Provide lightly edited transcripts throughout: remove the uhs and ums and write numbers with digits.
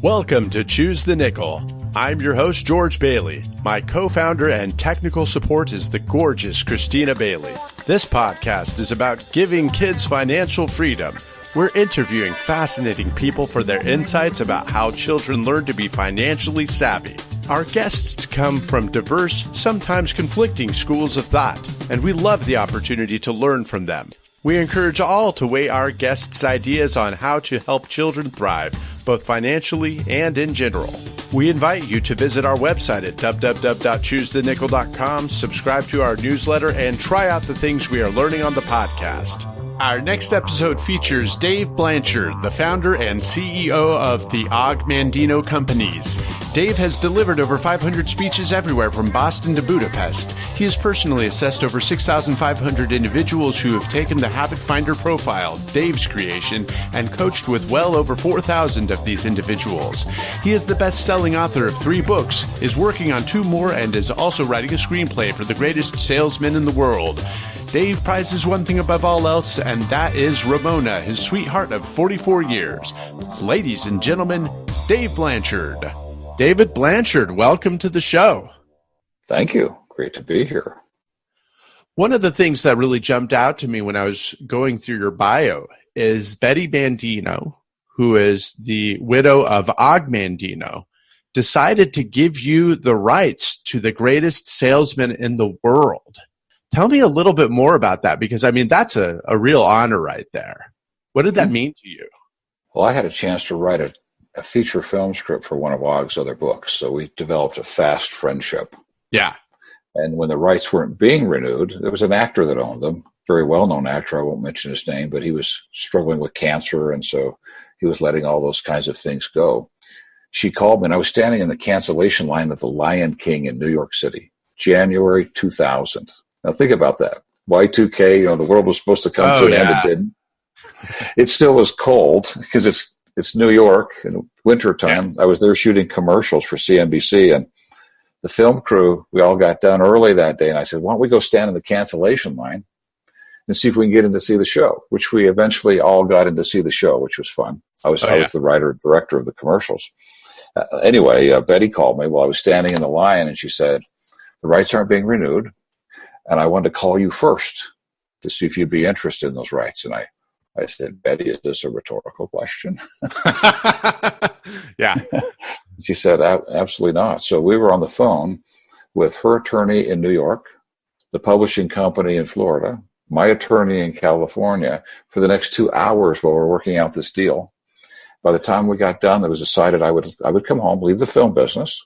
Welcome to Choose the Nickel. I'm your host, George Bailey. My co-founder and technical support is the gorgeous Christina Bailey. This podcast is about giving kids financial freedom. We're interviewing fascinating people for their insights about how children learn to be financially savvy. Our guests come from diverse, sometimes conflicting schools of thought, and we love the opportunity to learn from them. We encourage all to weigh our guests' ideas on how to help children thrive, both financially and in general. We invite you to visit our website at www.choosethenickel.com, subscribe to our newsletter, and try out the things we are learning on the podcast. Our next episode features Dave Blanchard, the founder and CEO of the Og Mandino Companies. Dave has delivered over 500 speeches everywhere from Boston to Budapest. He has personally assessed over 6,500 individuals who have taken the Habit Finder profile, Dave's creation, and coached with well over 4,000 of these individuals. He is the best-selling author of 3 books, is working on 2 more, and is also writing a screenplay for the greatest salesman in the world. Dave prizes one thing above all else, and that is Ramona, his sweetheart of 44 years. Ladies and gentlemen, Dave Blanchard. David Blanchard, welcome to the show. Thank you. Great to be here. One of the things that really jumped out to me when I was going through your bio is Betty Mandino, who is the widow of Og Mandino, decided to give you the rights to the greatest salesman in the world. Tell me a little bit more about that, because, I mean, that's a real honor right there. What did that mean to you? Well, I had a chance to write a feature film script for one of Og's other books, so we developed a fast friendship. Yeah. And when the rights weren't being renewed, there was an actor that owned them, very well-known actor, I won't mention his name, but he was struggling with cancer, and so he was letting all those kinds of things go. She called me, and I was standing in the cancellation line of the Lion King in New York City, January 2000. Now think about that. Y2K, the world was supposed to come to an end. It didn't. It still was cold because it's New York in wintertime. I was there shooting commercials for CNBC, and the film crew, we all got done early that day. And I said, why don't we go stand in the cancellation line and see if we can get in to see the show, which we eventually all got in to see the show, which was fun. I was the writer and director of the commercials. Anyway, Betty called me while I was standing in the line, and she said, the rights aren't being renewed, and I wanted to call you first to see if you'd be interested in those rights. And I said, Betty, is this a rhetorical question? Yeah. She said, absolutely not. So we were on the phone with her attorney in New York, the publishing company in Florida, my attorney in California for the next 2 hours while we were working out this deal. By the time we got done, it was decided I would come home, leave the film business,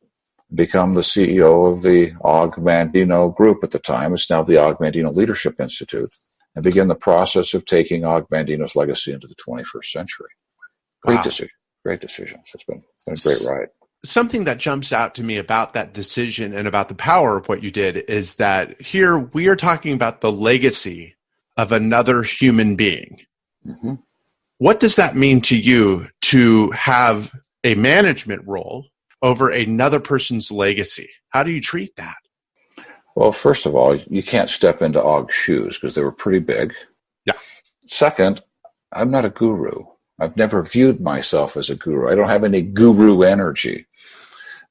become the CEO of the Og Mandino Group at the time. It's now the Og Mandino Leadership Institute, and begin the process of taking Og Mandino's legacy into the 21st century. Great decision. Great decision. So it's been a great ride. Something that jumps out to me about that decision and about the power of what you did is that here we are talking about the legacy of another human being. Mm-hmm. What does that mean to you to have a management role over another person's legacy? How do you treat that? Well, first of all, you can't step into Og's shoes because they were pretty big. Yeah. Second, I'm not a guru. I've never viewed myself as a guru. I don't have any guru energy.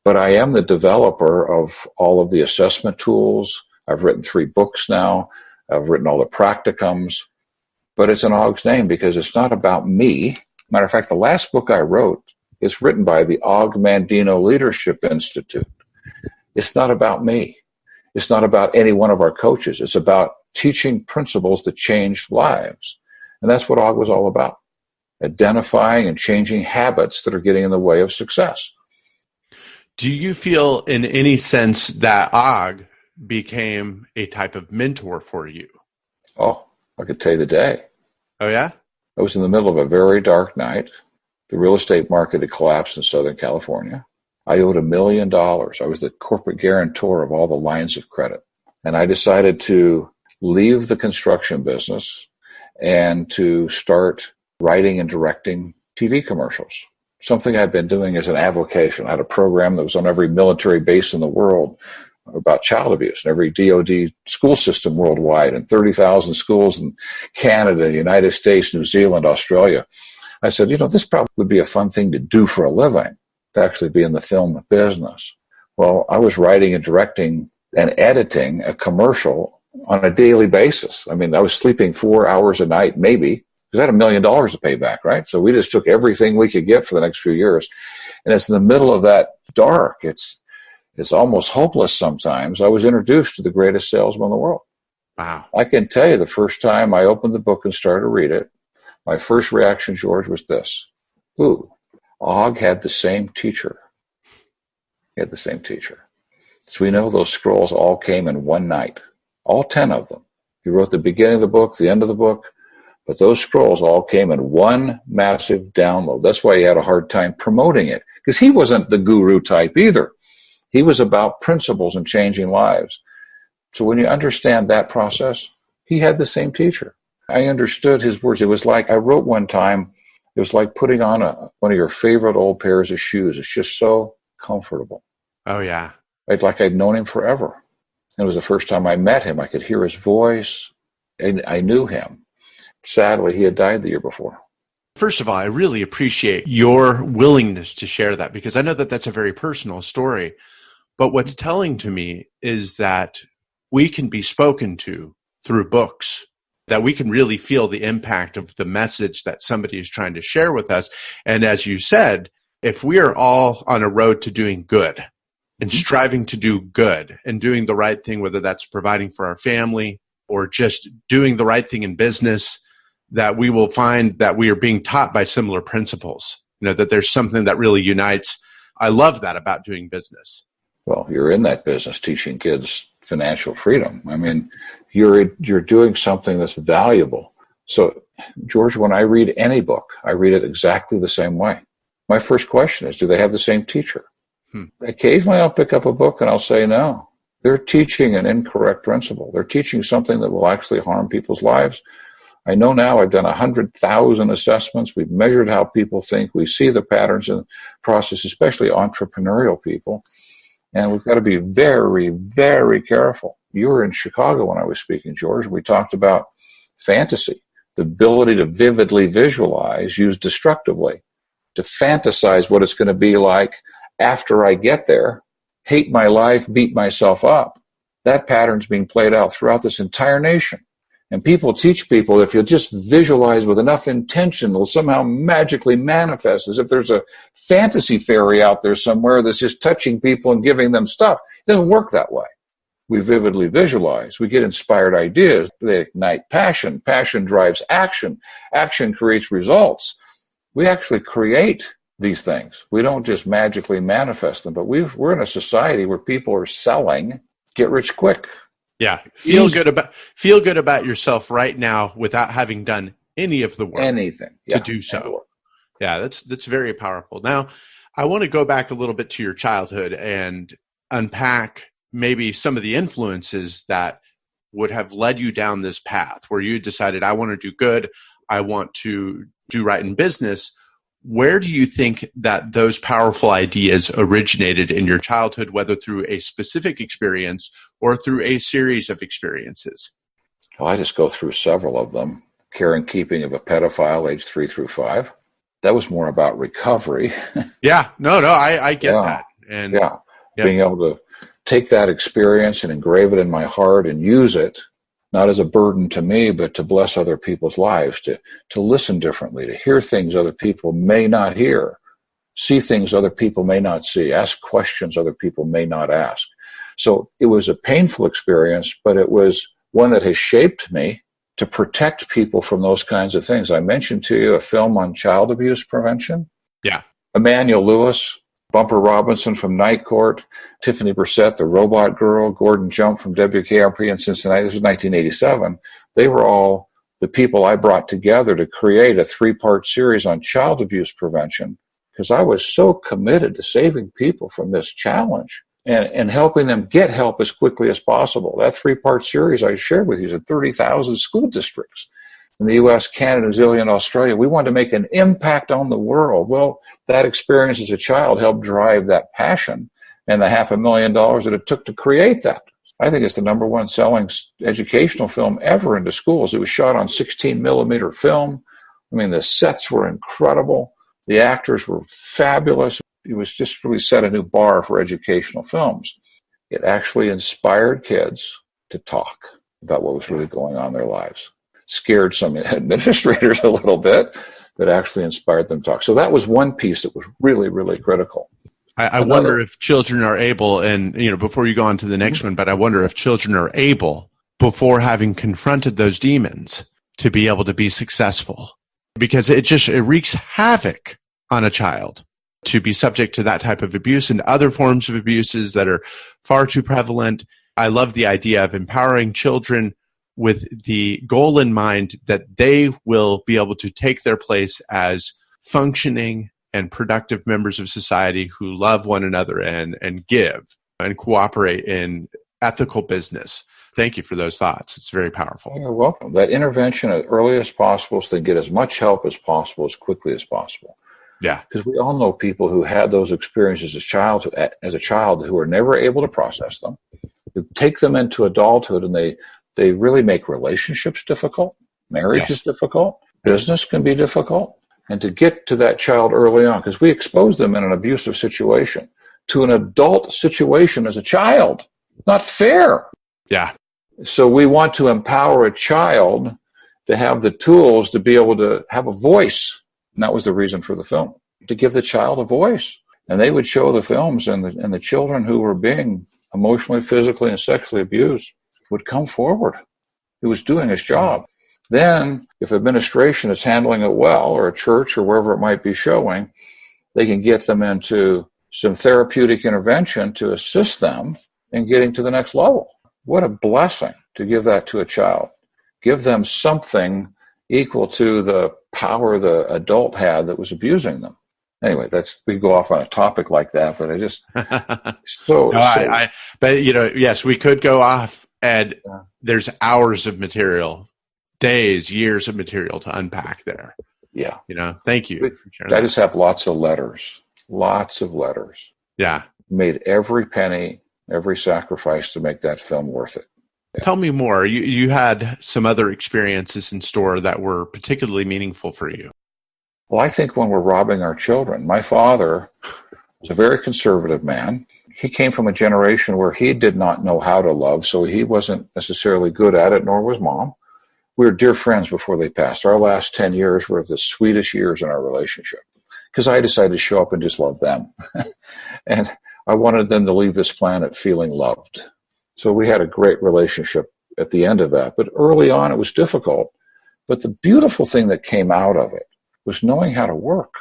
But I am the developer of all of the assessment tools. I've written 3 books now. I've written all the practicums. But it's in Og's name because it's not about me. Matter of fact, the last book I wrote is written by the Og Mandino Leadership Institute. It's not about me. It's not about any one of our coaches. It's about teaching principles that change lives. And that's what Og was all about. Identifying and changing habits that are getting in the way of success. Do you feel in any sense that Og became a type of mentor for you? Oh, I could tell you the day. Oh, yeah? I was in the middle of a very dark night. The real estate market had collapsed in Southern California. I owed $1 million. I was the corporate guarantor of all the lines of credit. And I decided to leave the construction business and to start writing and directing TV commercials, something I'd been doing as an avocation. I had a program that was on every military base in the world about child abuse, and every DOD school system worldwide, and 30,000 schools in Canada, United States, New Zealand, Australia. I said, this probably would be a fun thing to do for a living. to actually be in the film business. Well, I was writing and directing and editing a commercial on a daily basis. I mean, I was sleeping 4 hours a night, maybe, because I had $1 million to pay back, right? So we just took everything we could get for the next few years. And it's in the middle of that dark. It's almost hopeless sometimes. I was introduced to the greatest salesman in the world. Wow. I can tell you the first time I opened the book and started to read it, my first reaction, George, was this. Ooh, Og had the same teacher. He had the same teacher. So we know those scrolls all came in one night, all 10 of them. He wrote the beginning of the book, the end of the book, but those scrolls all came in one massive download. That's why he had a hard time promoting it, because he wasn't the guru type either. He was about principles and changing lives. So when you understand that process, he had the same teacher. I understood his words. It was like, I wrote one time, it was like putting on one of your favorite old pairs of shoes. It's just so comfortable. Oh, yeah. Like I'd known him forever. It was the first time I met him. I could hear his voice, and I knew him. Sadly, he had died the year before. First of all, I really appreciate your willingness to share that, because I know that that's a very personal story. But what's telling to me is that we can be spoken to through books, that we can really feel the impact of the message that somebody is trying to share with us. And as you said, if we are all on a road to doing good and striving to do good and doing the right thing, whether that's providing for our family or just doing the right thing in business, that we will find that we are being taught by similar principles, that there's something that really unites. I love that about doing business. Well, you're in that business teaching kids financial freedom. I mean, you're doing something that's valuable. So, George, when I read any book, I read it exactly the same way. My first question is, do they have the same teacher? Occasionally I'll pick up a book and I'll say, no, they're teaching an incorrect principle. They're teaching something that will actually harm people's lives. I know now, I've done 100,000 assessments. We've measured how people think. We see the patterns in the process, especially entrepreneurial people. And we've got to be very, very careful. You were in Chicago when I was speaking, George. We talked about fantasy, the ability to vividly visualize, used destructively, to fantasize what it's going to be like after I get there, hate my life, beat myself up. That pattern's being played out throughout this entire nation. And people teach people, if you'll just visualize with enough intention, they'll somehow magically manifest, as if there's a fantasy fairy out there somewhere that's just touching people and giving them stuff. It doesn't work that way. We vividly visualize. We get inspired ideas. They ignite passion. Passion drives action. Action creates results. We actually create these things. We don't just magically manifest them, but we're in a society where people are selling get rich quick. Yeah. Feel good about yourself right now without having done any of the work to do so. Yeah, that's very powerful. Now, I want to go back a little bit to your childhood and unpack maybe some of the influences that would have led you down this path where you decided, I want to do good, I want to do right in business. Where do you think that those powerful ideas originated in your childhood, whether through a specific experience or through a series of experiences? Well, I just go through several of them. Care and keeping of a pedophile aged 3 through 5. That was more about recovery. Yeah, no, I get that. And being able to take that experience and engrave it in my heart and use it, not as a burden to me, but to bless other people's lives, to listen differently, to hear things other people may not hear, see things other people may not see, ask questions other people may not ask. So it was a painful experience, but it was one that has shaped me to protect people from those kinds of things. I mentioned to you a film on child abuse prevention. Yeah. Emmanuel Lewis, Bumper Robinson from Night Court, Tiffany Brissett, the Robot Girl, Gordon Jump from WKRP in Cincinnati. This was 1987. They were all the people I brought together to create a 3-part series on child abuse prevention, because I was so committed to saving people from this challenge and helping them get help as quickly as possible. That 3-part series I shared with you is in 30,000 school districts in the U.S., Canada, New Zealand, and Australia. We wanted to make an impact on the world. Well, that experience as a child helped drive that passion and the $500,000 that it took to create that. I think it's the number one selling educational film ever into schools. It was shot on 16 millimeter film. I mean, the sets were incredible. The actors were fabulous. was just really set a new bar for educational films. It actually inspired kids to talk about what was really going on in their lives. Scared some administrators a little bit, but actually inspired them to talk. So that was one piece that was really, really critical. I wonder if children are able, and before you go on to the next one, but I wonder if children are able, before having confronted those demons, to be able to be successful. Because it wreaks havoc on a child to be subject to that type of abuse and other forms of abuses that are far too prevalent. I love the idea of empowering children with the goal in mind that they will be able to take their place as functioning and productive members of society who love one another and give and cooperate in ethical business. Thank you for those thoughts. It's very powerful. You're welcome. That intervention as early as possible so they get as much help as possible as quickly as possible. Yeah. Because we all know people who had those experiences as a child who were never able to process them, who take them into adulthood, and they really make relationships difficult. Marriage is difficult. Business can be difficult. And to get to that child early on, because we expose them in an abusive situation to an adult situation as a child. Not fair. Yeah. So we want to empower a child to have the tools to be able to have a voice. And that was the reason for the film, to give the child a voice. And they would show the films, and the children who were being emotionally, physically, and sexually abused would come forward. He was doing his job. Then, if administration is handling it well, or a church or wherever it might be showing, they can get them into some therapeutic intervention to assist them in getting to the next level. What a blessing to give that to a child. Give them something equal to the power the adult had that was abusing them. Anyway, we go off on a topic like that, but I just but yes, we could go off, and there's hours of material, days, years of material to unpack there. Yeah. Thank you for sharing I that. just have lots of letters. Yeah. Made every penny, every sacrifice to make that film worth it. Yeah. Tell me more. You had some other experiences in store that were particularly meaningful for you. Well, I think when we're robbing our children, my father was a very conservative man. He came from a generation where he did not know how to love, so he wasn't necessarily good at it, nor was mom. We were dear friends before they passed. Our last 10 years were the sweetest years in our relationship because I decided to show up and just love them. And I wanted them to leave this planet feeling loved. So we had a great relationship at the end of that. But early on, it was difficult. But the beautiful thing that came out of it was knowing how to work.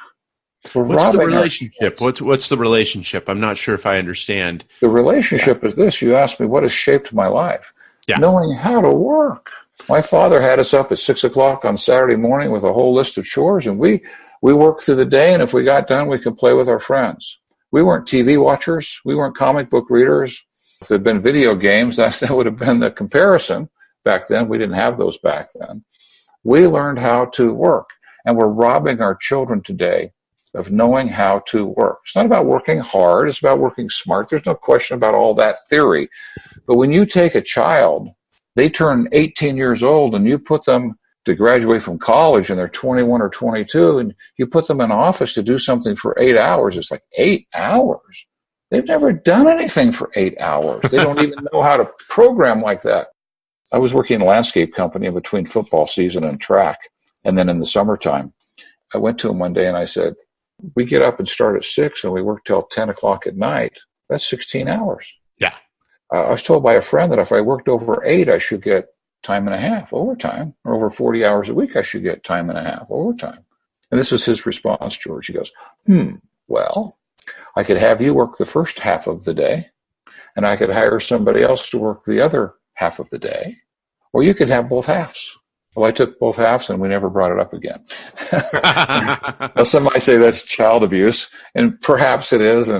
What's the relationship? What's the relationship? I'm not sure if I understand. The relationship is this. You asked me what has shaped my life. Yeah. Knowing how to work. My father had us up at 6 o'clock on Saturday morning with a whole list of chores, and we worked through the day, and if we got done, we could play with our friends. We weren't TV watchers. We weren't comic book readers. If there had been video games, that would have been the comparison back then. We didn't have those back then. We learned how to work, and we're robbing our children today of knowing how to work. It's not about working hard. It's about working smart. There's no question about all that theory. But when you take a child, they turn 18 years old, and you put them to graduate from college, and they're 21 or 22, and you put them in an office to do something for 8 hours. It's like 8 hours. They've never done anything for 8 hours. They don't even know how to program like that. I was working in a landscape company in between football season and track, and then in the summertime. I went to him one day, and I said, we get up and start at 6, and we work till 10 o'clock at night. That's 16 hours. Yeah. I was told by a friend that if I worked over 8, I should get time and a half overtime, or over 40 hours a week, I should get time and a half overtime. And this was his response, George. He goes, well, I could have you work the first half of the day, and I could hire somebody else to work the other half of the day, or you could have both halves. Well, I took both halves, and we never brought it up again. Well, some might say that's child abuse, and perhaps it is,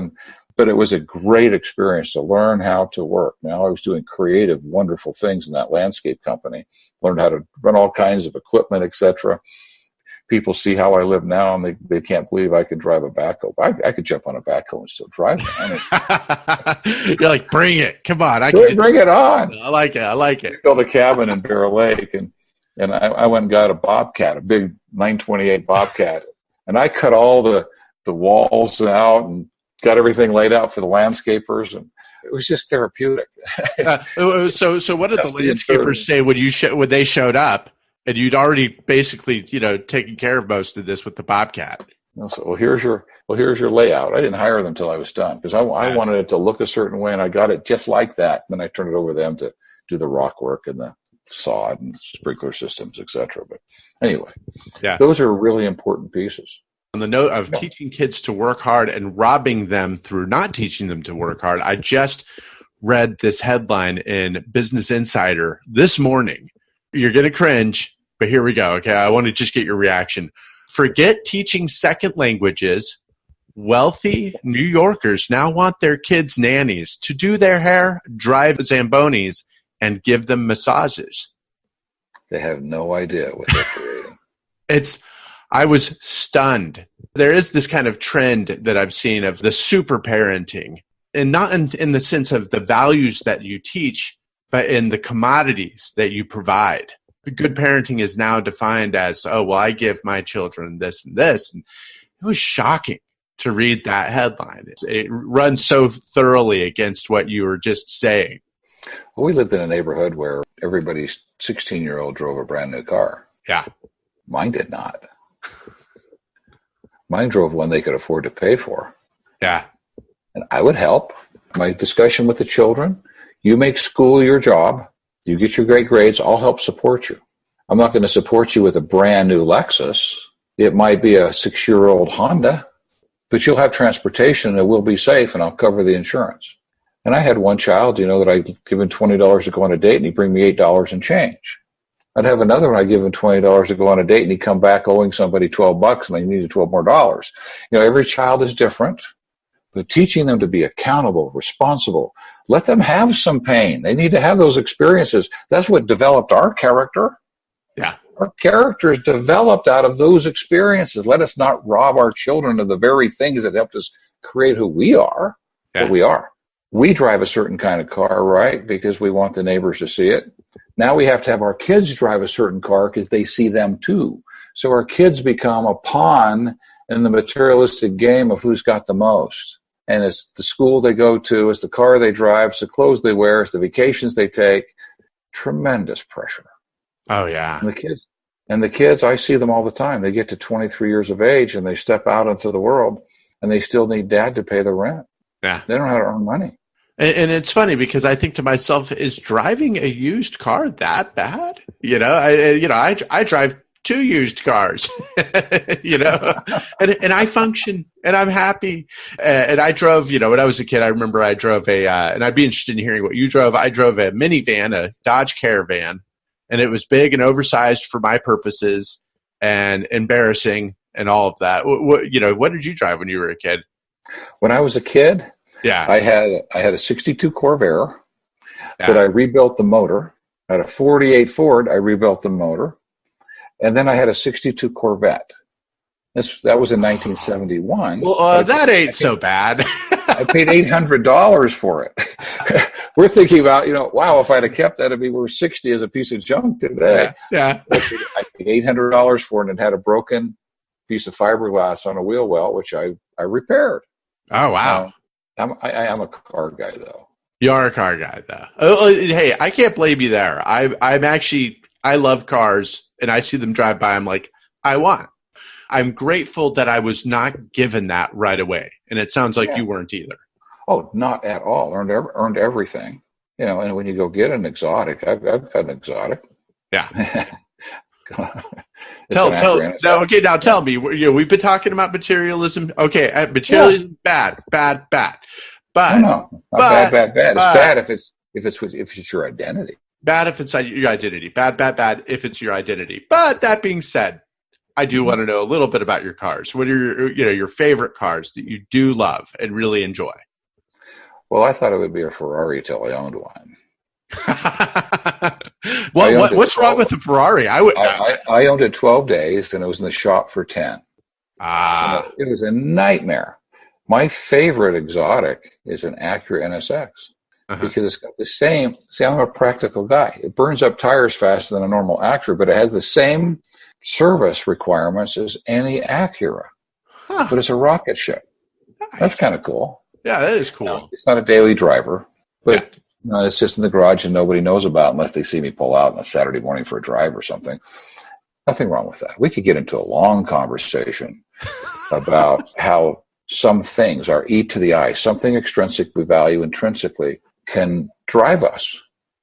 but it was a great experience to learn how to work. Now I was doing creative, wonderful things in that landscape company, learned how to run all kinds of equipment, etc. People see how I live now, and they can't believe I could drive a backhoe. I could jump on a backhoe and still drive it. You're like, bring it. Come on. Bring it on. I like it. Built a cabin in Bear Lake, and I went and got a Bobcat, a big 928 Bobcat, and I cut all the walls out and got everything laid out for the landscapers, and it was just therapeutic. So what did the landscapers say when they showed up, and you'd already basically taken care of most of this with the Bobcat? So here's your layout. I didn't hire them till I was done because I wanted it to look a certain way, and I got it just like that. Then I turned it over to them to do the rock work and the sod and sprinkler systems, etc. But anyway, those are really important pieces. On the note of teaching kids to work hard and robbing them through not teaching them to work hard, I just read this headline in Business Insider this morning. You're going to cringe, but here we go. Okay, I want to just get your reaction. Forget teaching second languages. Wealthy New Yorkers now want their kids' nannies to do their hair, drive Zambonis, and give them massages. They have no idea what they're creating. I was stunned. There is this kind of trend that I've seen of the super parenting, and not in the sense of the values that you teach, but in the commodities that you provide. Good parenting is now defined as, I give my children this and this. And it was shocking to read that headline. It runs so thoroughly against what you were just saying. Well, we lived in a neighborhood where everybody's 16-year-old drove a brand new car. Yeah. Mine did not. Mine drove one they could afford to pay for. Yeah. And I would help. My discussion with the children, you make school your job. You get your great grades. I'll help support you. I'm not going to support you with a brand new Lexus. It might be a 6-year-old Honda, but you'll have transportation and it will be safe and I'll cover the insurance. And I had one child, that I'd give him $20 to go on a date and he'd bring me $8 and change. I'd have another one, I'd give him $20 to go on a date and he'd come back owing somebody $12 and I needed $12 more. Every child is different, but teaching them to be accountable, responsible, let them have some pain. They need to have those experiences. That's what developed our character. Yeah. Our characters developed out of those experiences. Let us not rob our children of the very things that helped us create who we are, what we are. We drive a certain kind of car, right? Because we want the neighbors to see it. Now we have to have our kids drive a certain car because they see them too. So our kids become a pawn in the materialistic game of who's got the most. And it's the school they go to, it's the car they drive, it's the clothes they wear, it's the vacations they take. Tremendous pressure. Oh, yeah. And the kids, I see them all the time. They get to 23 years of age and they step out into the world and they still need dad to pay the rent. Yeah. They don't know how to earn money. And it's funny because I think to myself, is driving a used car that bad? I drive 2 used cars, and I function and I'm happy. And I drove, when I was a kid, I remember I drove and I'd be interested in hearing what you drove. I drove a minivan, a Dodge Caravan, and it was big and oversized for my purposes and embarrassing and all of that. What did you drive when you were a kid? When I was a kid, I had a 62 Corvair that I rebuilt the motor. I had a 48 Ford, I rebuilt the motor. And then I had a 62 Corvette. That was in 1971. Well, that ain't so bad. I paid $800 for it. We're thinking about, wow, if I'd have kept that, it'd be worth $60 as a piece of junk today. Yeah. I paid $800 for it and it had a broken piece of fiberglass on a wheel well, which I repaired. Oh, wow. I am a car guy, though. You are a car guy, though. Hey, I can't blame you there. I love cars, and I see them drive by. I'm like, I'm grateful that I was not given that right away. And it sounds like you weren't either. Oh, not at all. Earned everything. And when you go get an exotic, I've got an exotic. Yeah. Now tell me. We've been talking about materialism. Okay, materialism, bad. But no, not bad. It's bad if it's your identity. Bad if it's your identity. Bad if it's your identity. But that being said, I do want to know a little bit about your cars. What are your favorite cars that you do love and really enjoy? Well, I thought it would be a Ferrari till I owned one. What's wrong with the Ferrari? I owned it 12 days, and it was in the shop for 10. It was a nightmare. My favorite exotic is an Acura NSX because it's got the same. See, I'm a practical guy. It burns up tires faster than a normal Acura, but it has the same service requirements as any Acura. But it's a rocket ship. Nice. That's kind of cool. Yeah, that is cool. No, it's not a daily driver, but it's just in the garage and nobody knows about it unless they see me pull out on a Saturday morning for a drive or something. Nothing wrong with that. We could get into a long conversation about how some things are E to the I, something extrinsic we value intrinsically can drive us.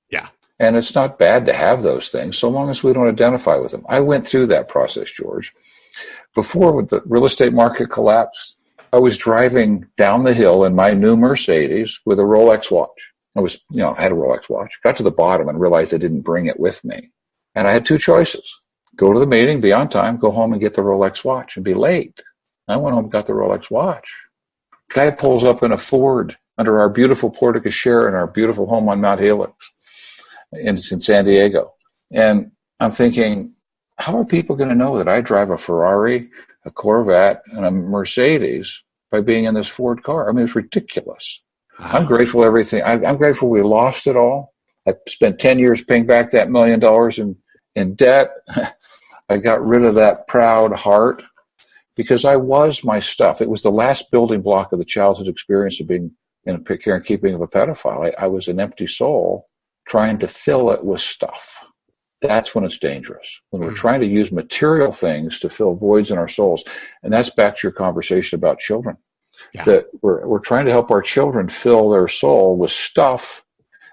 Yeah. And it's not bad to have those things so long as we don't identify with them. I went through that process, George. Before the real estate market collapsed, I was driving down the hill in my new Mercedes with a Rolex watch. I had a Rolex watch. Got to the bottom and realized I didn't bring it with me. And I had two choices. Go to the meeting, be on time, go home and get the Rolex watch and be late. I went home and got the Rolex watch. Guy pulls up in a Ford under our beautiful Porte Cochere in our beautiful home on Mount Helix in San Diego. And I'm thinking, how are people going to know that I drive a Ferrari, a Corvette, and a Mercedes by being in this Ford car? I mean, it's ridiculous. Wow. I'm grateful everything. I'm grateful we lost it all. I spent 10 years paying back that $1 million in debt. I got rid of that proud heart because I was my stuff. It was the last building block of the childhood experience of being in a care and keeping of a pedophile. I was an empty soul trying to fill it with stuff. That's when it's dangerous, when we're trying to use material things to fill voids in our souls. And that's back to your conversation about children. Yeah. That we're trying to help our children fill their soul with stuff,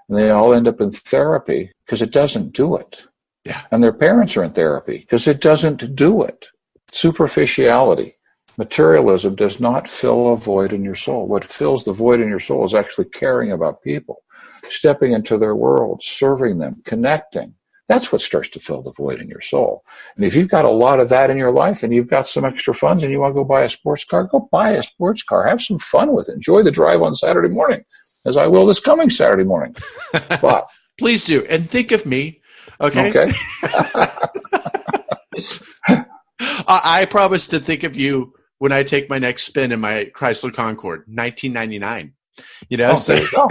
and they all end up in therapy because it doesn't do it. Yeah. And their parents are in therapy because it doesn't do it. Superficiality, materialism does not fill a void in your soul. What fills the void in your soul is actually caring about people, stepping into their world, serving them, connecting. That's what starts to fill the void in your soul. And if you've got a lot of that in your life and you've got some extra funds and you want to go buy a sports car, go buy a sports car. Have some fun with it. Enjoy the drive on Saturday morning, as I will this coming Saturday morning. But please do. And think of me. Okay. I promise to think of you when I take my next spin in my Chrysler Concorde, 1999. There you go.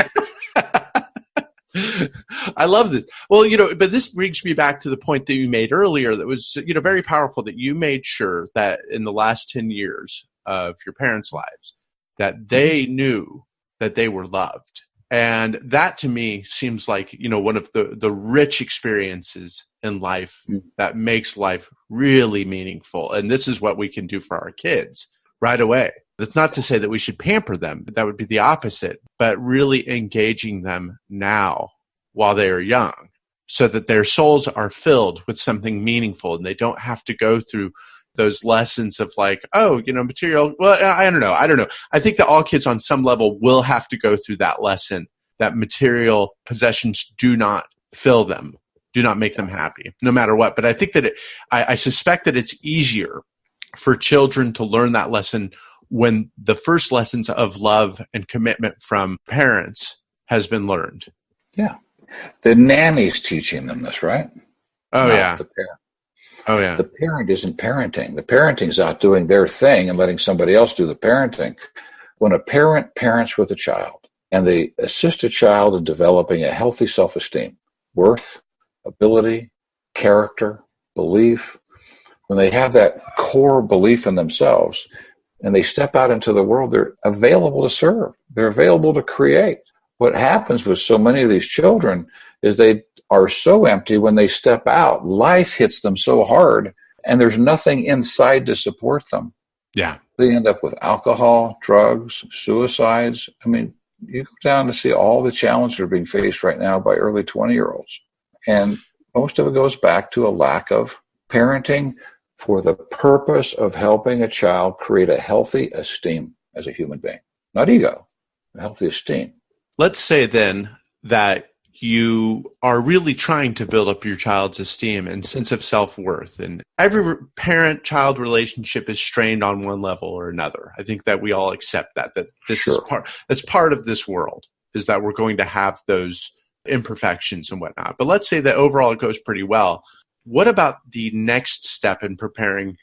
I love this. Well, but this brings me back to the point that you made earlier that was, very powerful, that you made sure that in the last 10 years of your parents' lives, that they knew that they were loved. And that to me seems like, one of the rich experiences in life that makes life really meaningful. And this is what we can do for our kids right away. That's not to say that we should pamper them. That would be the opposite. But really engaging them now while they are young so that their souls are filled with something meaningful and they don't have to go through those lessons of material. Well, I don't know. I think that all kids on some level will have to go through that lesson, that material possessions do not fill them, do not make them happy, no matter what. But I think that I suspect that it's easier for children to learn that lesson when the first lessons of love and commitment from parents has been learned. Yeah. The nanny's teaching them this, right? Oh, yeah. The parent. Oh, yeah. The parent isn't parenting. The parenting's out doing their thing and letting somebody else do the parenting. When a parent parents with a child and they assist a child in developing a healthy self-esteem, worth, ability, character, belief, when they have that core belief in themselves, and they step out into the world, they're available to serve. They're available to create. What happens with so many of these children is they are so empty when they step out. Life hits them so hard, and there's nothing inside to support them. Yeah. They end up with alcohol, drugs, suicides. I mean, you go down to see all the challenges that are being faced right now by early 20-year-olds. And most of it goes back to a lack of parenting for the purpose of helping a child create a healthy esteem as a human being. Not ego, a healthy esteem. Let's say then that you are really trying to build up your child's esteem and sense of self-worth. And every parent-child relationship is strained on one level or another. I think that we all accept that this is that's part of this world, is that we're going to have those imperfections and whatnot. But let's say that overall it goes pretty well. What about the next step in preparing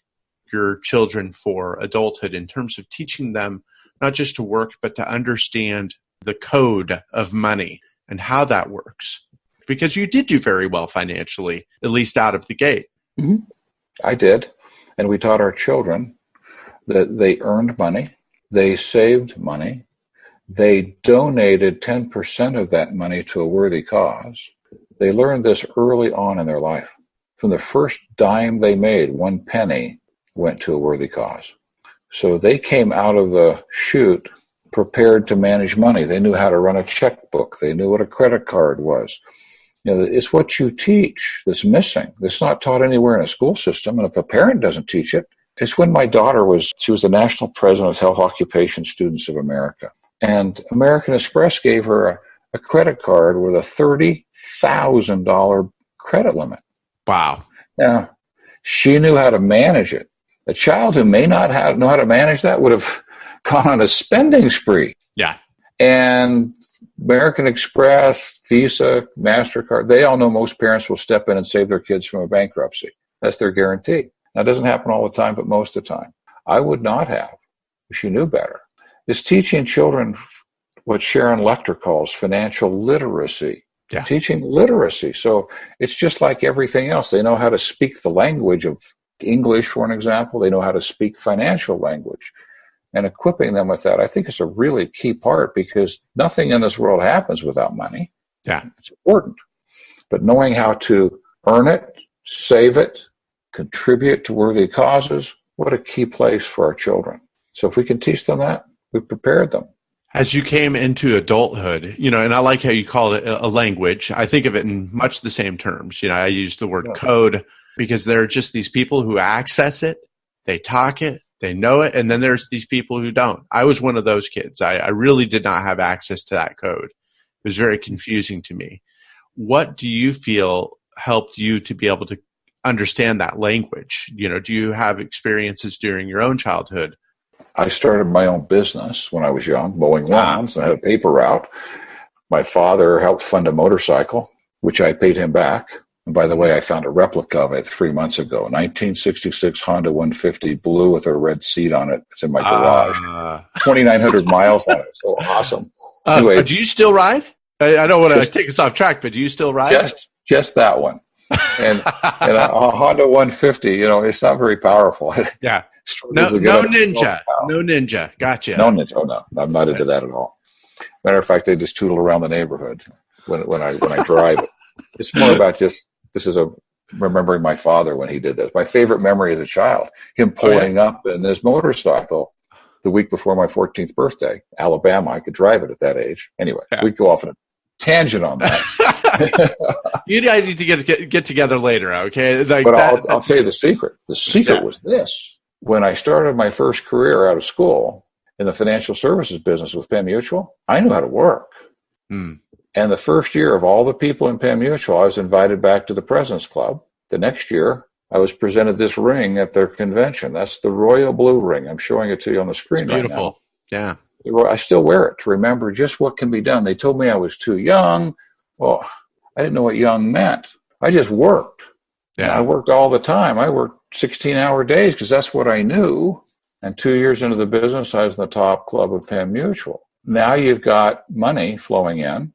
your children for adulthood in terms of teaching them not just to work, but to understand the code of money and how that works? Because you did do very well financially, at least out of the gate. Mm-hmm. I did. And we taught our children that they earned money, They saved money. They donated 10% of that money to a worthy cause. They learned this early on in their life. From the first dime they made, 1 penny went to a worthy cause. So they came out of the chute prepared to manage money. They knew how to run a checkbook. They knew what a credit card was. It's what you teach that's missing. It's not taught anywhere in a school system. And if a parent doesn't teach it, it's when my daughter she was the national president of Health Occupation Students of America. And American Express gave her a credit card with a $30,000 credit limit. Wow. Now, she knew how to manage it. A child who may not know how to manage that would have gone on a spending spree. Yeah. And American Express, Visa, MasterCard, they all know most parents will step in and save their kids from a bankruptcy. That's their guarantee. Now, it doesn't happen all the time, but most of the time. I would not have. She knew better. It's teaching children what Sharon Lecter calls financial literacy. Yeah. Teaching literacy. So it's just like everything else. They know how to speak the language of English, for an example. They know how to speak financial language. And equipping them with that, I think, is a really key part, because nothing in this world happens without money. Yeah. It's important. But knowing how to earn it, save it, contribute to worthy causes, what a key place for our children. So if we can teach them that, we've prepared them. As you came into adulthood, and I like how you call it a language. I think of it in much the same terms. I use the word code because there are just these people who access it, they talk it, they know it, and then there's these people who don't. I was one of those kids. I really did not have access to that code. It was very confusing to me. What do you feel helped you to be able to understand that language? Do you have experiences during your own childhood? I started my own business when I was young, mowing lawns. I had a paper route. My father helped fund a motorcycle, which I paid him back. And by the way, I found a replica of it 3 months ago, 1966 Honda 150 blue with a red seat on it. It's in my garage. 2,900 miles on it. So awesome. Anyway, do you still ride? I don't want to take us off track, but do you still ride? Just that one. And a Honda 150, it's not very powerful. Yeah. No ninja. Gotcha. No ninja. Oh, no. I'm not into that at all. Matter of fact, I just tootle around the neighborhood when I drive it. It's more about remembering my father when he did this. My favorite memory as a child, him pulling up in this motorcycle the week before my 14th birthday, Alabama. I could drive it at that age. Anyway, we go off on a tangent on that. You guys need to get together later, okay? I'll tell you the secret. The secret was this. When I started my first career out of school in the financial services business with Penn Mutual, I knew how to work. And the first year of all the people in Penn Mutual, I was invited back to the President's Club. The next year, I was presented this ring at their convention. That's the royal blue ring. I'm showing it to you on the screen right now. Beautiful. Yeah. I still wear it to remember just what can be done. They told me I was too young. Well, I didn't know what young meant. I just worked. Yeah. And I worked all the time. I worked 16-hour days because that's what I knew. And 2 years into the business, I was in the top club of Penn Mutual. Now you've got money flowing in,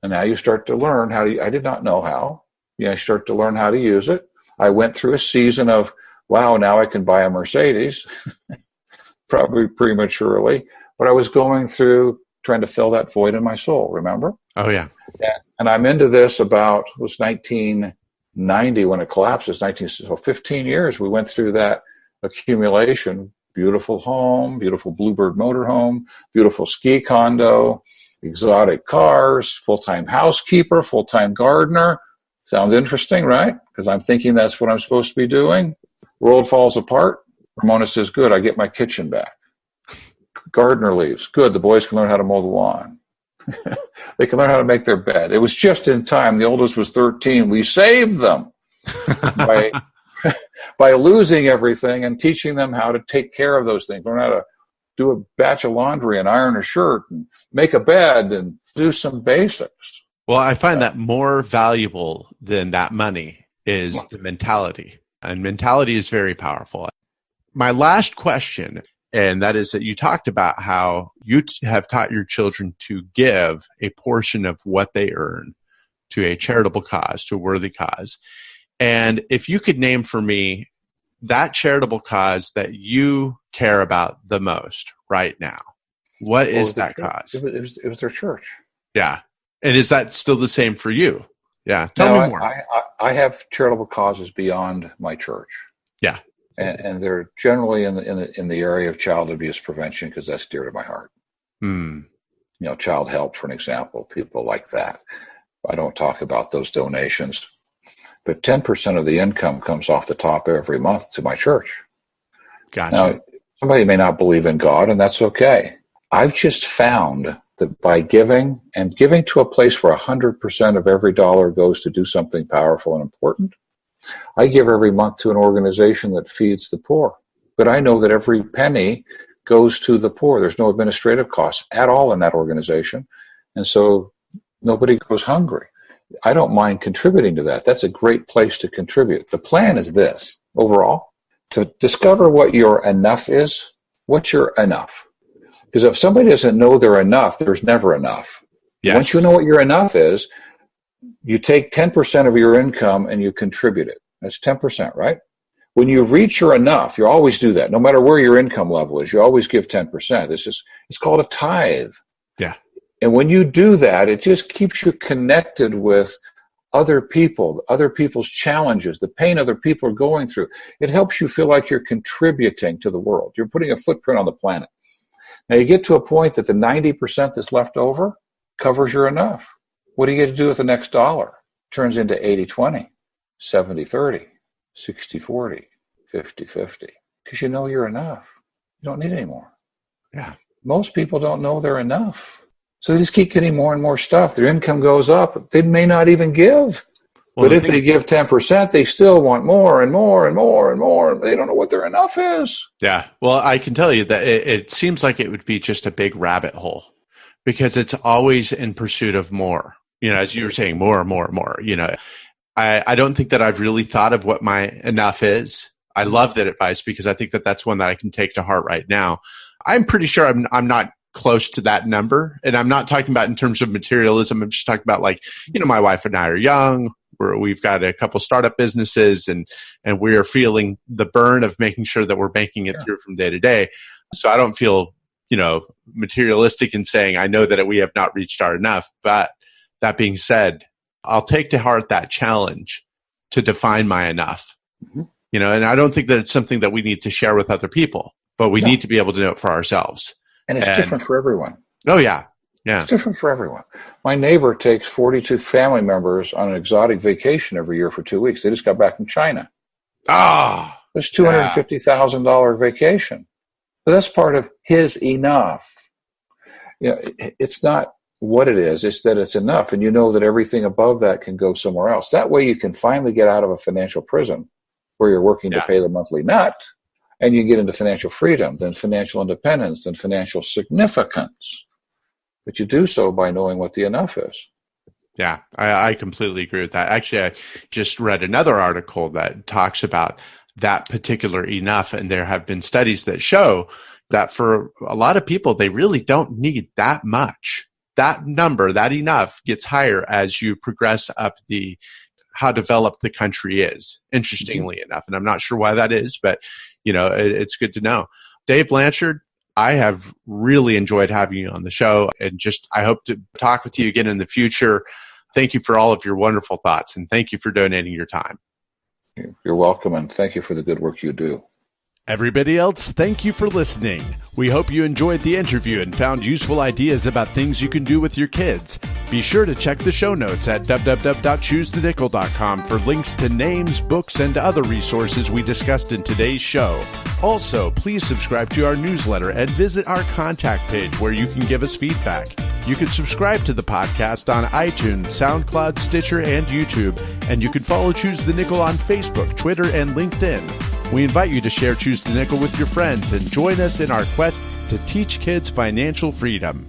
and now you start to learn I did not know how. I start to learn how to use it. I went through a season of, wow, now I can buy a Mercedes, probably prematurely. But I was going through trying to fill that void in my soul, remember? Oh, yeah. And I'm into this it was 1990 when it collapsed. So 15 years we went through that accumulation. Beautiful home, beautiful Bluebird motorhome, beautiful ski condo, exotic cars, full-time housekeeper, full-time gardener. Sounds interesting, right? Because I'm thinking that's what I'm supposed to be doing. World falls apart. Ramona says, good, I get my kitchen back. Gardener leaves. Good, the boys can learn how to mow the lawn. They can learn how to make their bed. It was just in time. The oldest was 13. We saved them by losing everything and teaching them how to take care of those things. Learn how to do a batch of laundry and iron a shirt and make a bed and do some basics. Well, I find that more valuable than that money is the mentality. And mentality is very powerful. My last question, and that is that you talked about how you have taught your children to give a portion of what they earn to a charitable cause, to a worthy cause. And if you could name for me that charitable cause that you care about the most right now. What is that cause? It was their church. Yeah. And is that still the same for you? Yeah. Tell me more. I have charitable causes beyond my church. Yeah. And they're generally in the area of child abuse prevention, because that's dear to my heart. Child help, for an example, people like that. I don't talk about those donations, but 10% of the income comes off the top every month to my church. Gotcha. Now, somebody may not believe in God, and that's okay. I've just found that by giving to a place where 100% of every dollar goes to do something powerful and important, I give every month to an organization that feeds the poor. But I know that every penny goes to the poor. There's no administrative costs at all in that organization. And so nobody goes hungry. I don't mind contributing to that. That's a great place to contribute. The plan is this, overall, to discover what your enough is. What's your enough? Because if somebody doesn't know they're enough, there's never enough. Yes. Once you know what your enough is, you take 10% of your income and you contribute it. That's 10%, right? When you reach your enough, you always do that. No matter where your income level is, you always give 10%. It's called a tithe. Yeah. And when you do that, it just keeps you connected with other people, other people's challenges, the pain other people are going through. It helps you feel like you're contributing to the world. You're putting a footprint on the planet. Now you get to a point that the 90% that's left over covers your enough. What do you get to do with the next dollar? Turns into 80-20, 70-30, 60-40, 50-50. Because you know you're enough. You don't need any more. Yeah. Most people don't know they're enough. So they just keep getting more and more stuff. Their income goes up. They may not even give. Well, but if they give 10%, they still want more and more and more and more. They don't know what their enough is. Yeah. Well, I can tell you that it seems like it would be just a big rabbit hole, because it's always in pursuit of more. As you were saying, more and more and more. I don't think that I've really thought of what my enough is. I love that advice, because I think that that's one that I can take to heart right now. I'm pretty sure I'm not close to that number. And I'm not talking about in terms of materialism. I'm just talking about my wife and I are young. We've got a couple startup businesses, and we are feeling the burn of making sure that we're making it through from day to day. So I don't feel, materialistic in saying I know that we have not reached our enough. But that being said, I'll take to heart that challenge to define my enough. Mm-hmm. And I don't think that it's something that we need to share with other people, but we need to be able to know it for ourselves. And it's different for everyone. Oh, yeah. Yeah. It's different for everyone. My neighbor takes 42 family members on an exotic vacation every year for 2 weeks. They just got back from China. It's $250,000 vacation. So that's part of his enough. It's not what it is. It's that it's enough. And you know that everything above that can go somewhere else. That way you can finally get out of a financial prison where you're working to pay the monthly nut, and you get into financial freedom, then financial independence, then financial significance. But you do so by knowing what the enough is. Yeah, I completely agree with that. Actually, I just read another article that talks about that particular enough, and there have been studies that show that for a lot of people, they really don't need that much. That number, that enough, gets higher as you progress up how developed the country is, interestingly enough. And I'm not sure why that is, but it's good to know. Dave Blanchard, I have really enjoyed having you on the show, and I hope to talk with you again in the future. Thank you for all of your wonderful thoughts, and thank you for donating your time. You're welcome, and thank you for the good work you do. Everybody else, thank you for listening. We hope you enjoyed the interview and found useful ideas about things you can do with your kids. Be sure to check the show notes at www.choosethenickel.com for links to names, books, and other resources we discussed in today's show. Also, please subscribe to our newsletter and visit our contact page where you can give us feedback. You can subscribe to the podcast on iTunes, SoundCloud, Stitcher, and YouTube, and you can follow Choose the Nickel on Facebook, Twitter, and LinkedIn. We invite you to share Choose the Nickel with your friends and join us in our quest to teach kids financial freedom.